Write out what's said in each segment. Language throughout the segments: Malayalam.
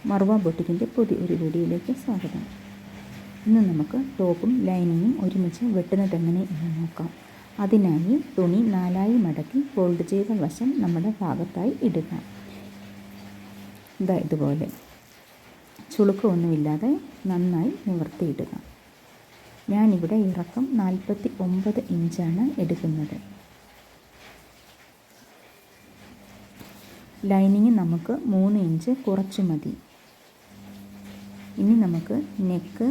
മറുവ ബൊട്ടിക്കിൻ്റെ പുതിയൊരു വീഡിയോയിലേക്ക് സ്വാഗതം. ഇന്ന് നമുക്ക് ടോപ്പും ലൈനിങ്ങും ഒരുമിച്ച് വെട്ടുന്നത് എങ്ങനെ എന്ന് നോക്കാം. അതിനായി തുണി 4 മടക്കി ഫോൾഡ് ചെയ്ത വശം നമ്മുടെ ഭാഗത്തായി ഇടുക. ഇതുപോലെ ചുളുക്കമൊന്നുമില്ലാതെ നന്നായി നിവർത്തിയിടുക. ഞാനിവിടെ ഇറക്കം 49 ഇഞ്ചാണ് എടുക്കുന്നത്. ലൈനിങ് നമുക്ക് 3 ഇഞ്ച് കുറച്ച് മതി. ഇനി നമുക്ക് neck,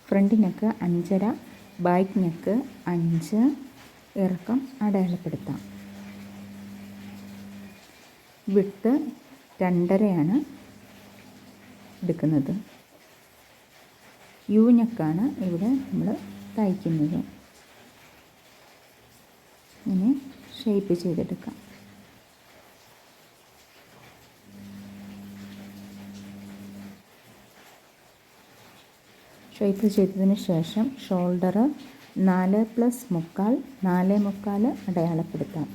front neck 5.5, back neck 5, ഇറക്കം അടയാളപ്പെടുത്താം. വിഡ്ത്ത് 2.5 എടുക്കുന്നത്. യു നെക്കാണ് ഇവിടെ നമ്മൾ തയ്ക്കുന്നത്. ഇങ്ങനെ ഷേപ്പ് ചെയ്തെടുക്കാം. ഷേപ്പ് ചെയ്തതിന് ശേഷം ഷോൾഡർ 4+3/4, 4/3 അടയാളപ്പെടുത്താം.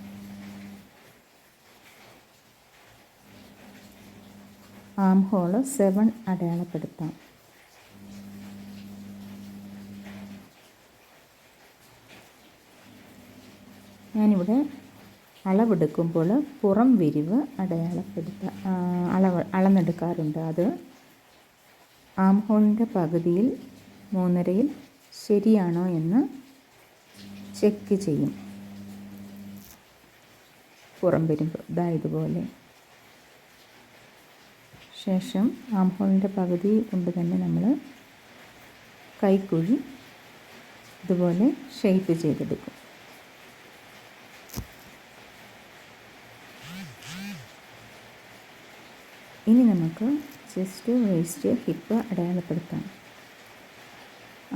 ആം ഹോൾ 7 അടയാളപ്പെടുത്താം. ഞാനിവിടെ അളവെടുക്കുമ്പോൾ പുറം വിരിവ് അളന്നെടുക്കാറുണ്ട്. അത് ആം ഹോളിൻ്റെ പകുതിയിൽ 3.5 ശരിയാണോ എന്ന് ചെക്ക് ചെയ്യും. പുറം വിരിവ് ഇതുപോലെ. ശേഷം ആം ഹോളിൻ്റെ പകുതി കൊണ്ട് തന്നെ നമ്മൾ കൈക്കുഴി ഇതുപോലെ ഷേപ്പ് ചെയ്തെടുക്കും. ഇനി നമുക്ക് ചെസ്റ്റ്, വേസ്റ്റ്, ഹിപ്പ് അടയാളപ്പെടുത്താം.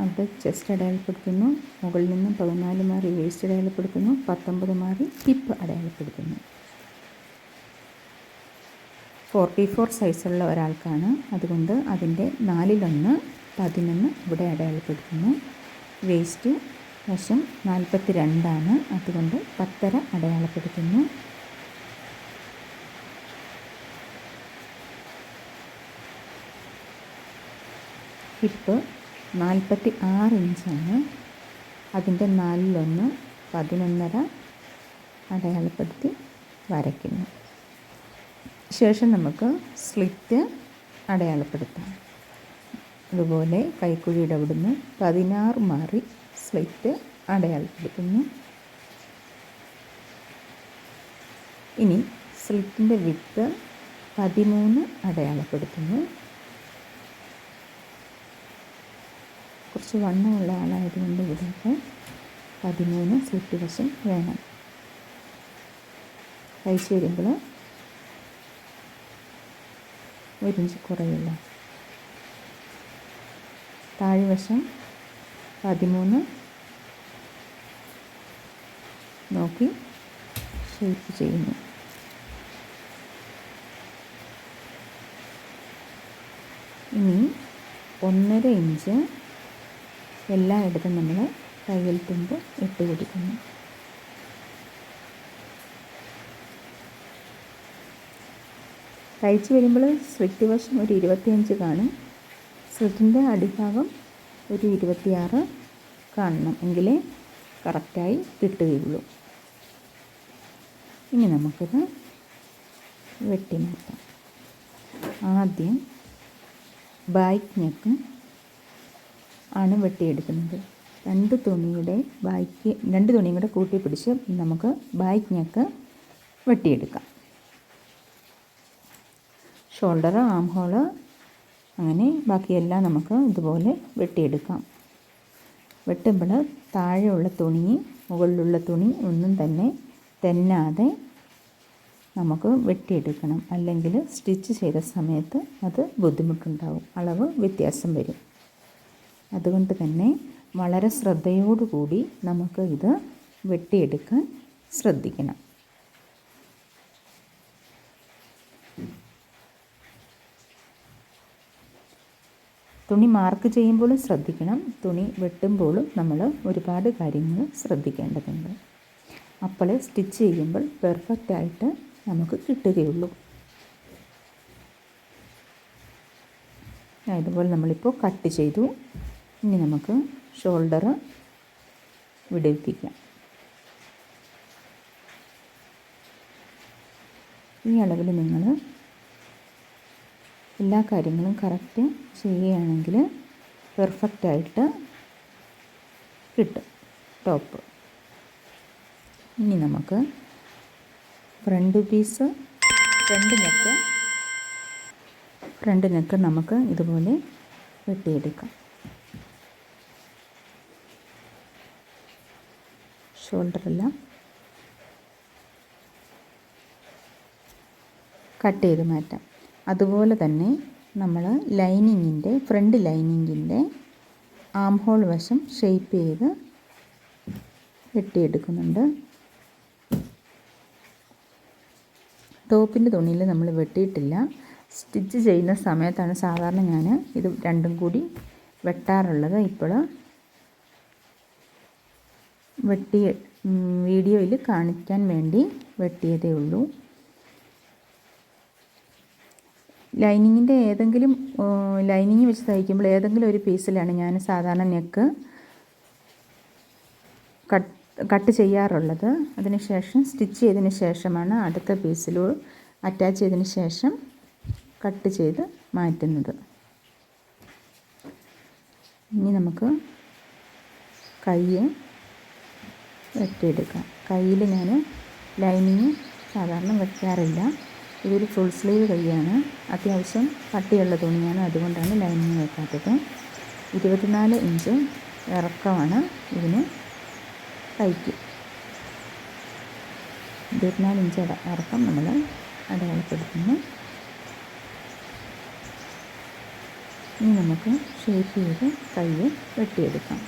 അത് ചെസ്റ്റ് അടയാളപ്പെടുത്തുന്നു. മുകളിൽ നിന്നും 14 മാറി വേസ്റ്റ് അടയാളപ്പെടുത്തുന്നു. 19 മാറി ഹിപ്പ് അടയാളപ്പെടുത്തുന്നു. 44 സൈസുള്ള ഒരാൾക്കാണ്. അതുകൊണ്ട് അതിൻ്റെ 4/1 11 ഇവിടെ അടയാളപ്പെടുത്തുന്നു. വേസ്റ്റ് വശം 42 അതുകൊണ്ട് 10.5 അടയാളപ്പെടുത്തുന്നു. ഹിപ്പ് 46 ഇഞ്ചാണ്. അതിൻ്റെ 4/1 11.5 അടയാളപ്പെടുത്തി വരയ്ക്കുന്നു. ശേഷം നമുക്ക് സ്ലിറ്റ് അടയാളപ്പെടുത്താം. അതുപോലെ കൈക്കുഴിയുടെ അവിടുന്ന് 16 മാറി സ്ലിറ്റ് അടയാളപ്പെടുത്തുന്നു. ഇനി സ്ലിറ്റിൻ്റെ വിഡ്ത്ത് 13 അടയാളപ്പെടുത്തുന്നു. കുറച്ച് വണ്ണമുള്ള ആളായതുകൊണ്ട് ഇവിടെയൊക്കെ 13 സ്ലിറ്റ് വശം വേണം. തയ്ച്ച് വരുമ്പോൾ 1 ഇഞ്ച് കുറയില്ല. താഴ്വശം 13 നോക്കി ഷേപ്പ് ചെയ്യുന്നു. ഇനി 1.5 ഇഞ്ച് എല്ലായിടത്തും നമ്മൾ തയ്യൽ തുമ്പ് ഇട്ട് കൊടുക്കുന്നു. തയ്ച്ച് വരുമ്പോൾ സ്ലിറ്റ് വശം ഒരു 25 കാണും. സ്ലിറ്റിൻ്റെ അടിഭാഗം ഒരു 26 കാണണം. എങ്കിലേ കറക്റ്റായി കിട്ടുകയുള്ളൂ. ഇനി നമുക്കിത് വെട്ടി മാറ്റാം. ആദ്യം ബാക്ക് നെക്ക് ആണ് വെട്ടിയെടുക്കുന്നത്. 2 തുണിയും കൂടെ കൂട്ടി പിടിച്ച് നമുക്ക് ബാക്ക് നെക്ക് വെട്ടിയെടുക്കാം. ഷോൾഡർ, ആം ഹോൾ, അങ്ങനെ ബാക്കിയെല്ലാം നമുക്ക് ഇതുപോലെ വെട്ടിയെടുക്കാം. വെട്ടുമ്പോൾ താഴെയുള്ള തുണി മുകളിലുള്ള തുണി ഒന്നും തന്നെ തെന്നാതെ നമുക്ക് വെട്ടിയെടുക്കണം. അല്ലെങ്കിൽ സ്റ്റിച്ച് ചെയ്ത സമയത്ത് അത് ബുദ്ധിമുട്ടുണ്ടാവും. അളവ് വ്യത്യാസം വരും. അതുകൊണ്ട് തന്നെ വളരെ ശ്രദ്ധയോടുകൂടി നമുക്ക് ഇത് വെട്ടിയെടുക്കാൻ ശ്രദ്ധിക്കണം. തുണി മാർക്ക് ചെയ്യുമ്പോഴും ശ്രദ്ധിക്കണം. തുണി വെട്ടുമ്പോഴും നമ്മൾ ഒരുപാട് കാര്യങ്ങൾ ശ്രദ്ധിക്കേണ്ടതുണ്ട്. അപ്പോഴേ സ്റ്റിച്ച് ചെയ്യുമ്പോൾ പെർഫെക്റ്റായിട്ട് നമുക്ക് കിട്ടുകയുള്ളൂ. ഇതുപോലെ നമ്മളിപ്പോൾ കട്ട് ചെയ്തു. ഇനി നമുക്ക് ഷോൾഡർ വിടിപ്പിക്കാം. ഈ അളവിൽ നിങ്ങൾ എല്ലാ കാര്യങ്ങളും കറക്റ്റ് ചെയ്യുകയാണെങ്കിൽ പെർഫെക്റ്റായിട്ട് കിട്ടും ടോപ്പ്. ഇനി നമുക്ക് ഫ്രണ്ട് നെക്ക് നമുക്ക് ഇതുപോലെ വെട്ടിയെടുക്കാം. ഷോൾഡറെല്ലാം കട്ട് ചെയ്ത് മാറ്റാം. അതുപോലെ തന്നെ നമ്മൾ ഫ്രണ്ട് ലൈനിങ്ങിൻ്റെ ആം ഹോൾ വശം ഷേപ്പ് ചെയ്ത് വെട്ടിയെടുക്കുന്നുണ്ട്. ടോപ്പിൻ്റെ തുണിയിൽ നമ്മൾ വെട്ടിയിട്ടില്ല. സ്റ്റിച്ച് ചെയ്യുന്ന സമയത്താണ് സാധാരണ ഞാൻ ഇത് രണ്ടും കൂടി വെട്ടാറുള്ളത്. ഇപ്പോൾ വീഡിയോയിൽ കാണിക്കാൻ വേണ്ടി വെട്ടിയതേ ഉള്ളൂ. ലൈനിങ് വെച്ച് തയ്ക്കുമ്പോൾ ഏതെങ്കിലും ഒരു പീസിലാണ് ഞാൻ സാധാരണ നെക്ക് കട്ട് ചെയ്യാറുള്ളത്. അതിനുശേഷം സ്റ്റിച്ച് ചെയ്തതിന് ശേഷമാണ് അടുത്ത പീസിലൂടെ അറ്റാച്ച് ചെയ്തതിന് ശേഷം കട്ട് ചെയ്ത് മാറ്റുന്നത്. ഇനി നമുക്ക് കൈ വെട്ടിയെടുക്കാം. കയ്യിൽ ഞാൻ ലൈനിങ് സാധാരണ വെക്കാറില്ല. ഇതൊരു ഫുൾ സ്ലീവ് കൈയാണ്. അത്യാവശ്യം കട്ടിയുള്ള തുണിയാണ്, അതുകൊണ്ടാണ് ലൈനിങ് വെക്കാത്തത്. 24 ഇഞ്ച് ഇറക്കമാണ് ഇതിന് കൈക്ക്. 24 ഇഞ്ച് ഇറക്കം നമ്മൾ അടയാളപ്പെടുത്തുന്നു. ഇനി നമുക്ക് ഷേപ്പ് ചെയ്ത് കൈ വെട്ടിയെടുക്കാം.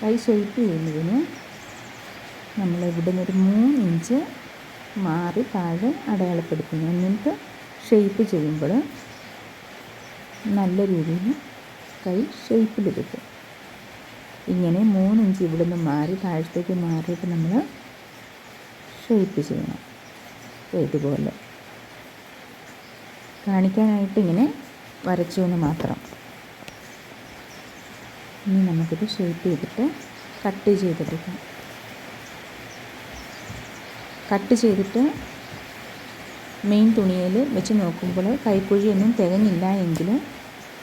കൈ ഷേപ്പ് ചെയ്യുന്നതിന് നമ്മൾ ഇവിടെ നിന്നൊരു 3 ഇഞ്ച് മാറി താഴെ അടയാളപ്പെടുത്തുന്നു. എന്നിട്ട് ഷേപ്പ് ചെയ്യുമ്പോൾ നല്ല രീതിയിൽ കൈ ഷേപ്പിൽ കിട്ടും. ഇങ്ങനെ 3 ഇഞ്ച് ഇവിടെ നിന്ന് മാറി താഴത്തേക്ക് മാറിയിട്ട് നമ്മൾ ഷേപ്പ് ചെയ്യണം. ഇതുപോലെ കാണിക്കാനായിട്ട് ഇങ്ങനെ വരച്ചു എന്ന് മാത്രം. ഇനി നമുക്കിത് ഷേപ്പ് ചെയ്തിട്ട് കട്ട് ചെയ്തെടുക്കാം. കട്ട് ചെയ്തിട്ട് മെയിൻ തുണിയിൽ വെച്ച് നോക്കുമ്പോൾ കൈക്കുഴിയൊന്നും തികഞ്ഞില്ല എങ്കിൽ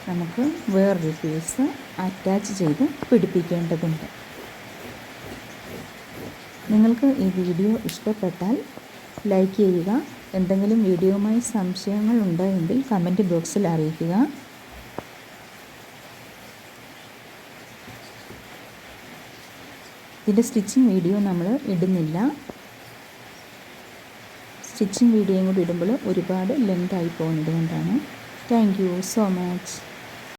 നമുക്ക് വേറൊരു പീസ് അറ്റാച്ച് ചെയ്ത് പിടിപ്പിക്കേണ്ടതുണ്ട്. നിങ്ങൾക്ക് ഈ വീഡിയോ ഇഷ്ടപ്പെട്ടാൽ ലൈക്ക് ചെയ്യുക. എന്തെങ്കിലും വീഡിയോയുമായി സംശയങ്ങൾ ഉണ്ടെങ്കിൽ കമൻറ്റ് ബോക്സിൽ അറിയിക്കുക. ഇതിൻ്റെ സ്റ്റിച്ചിങ് വീഡിയോ നമ്മൾ ഇടുന്നില്ല. സ്റ്റിച്ചിങ് വീഡിയോയും കൂടി ഇടുമ്പോൾ ഒരുപാട് ലെങ്ത് ആയി പോകുന്നത് കൊണ്ടാണ്. Thank you so much.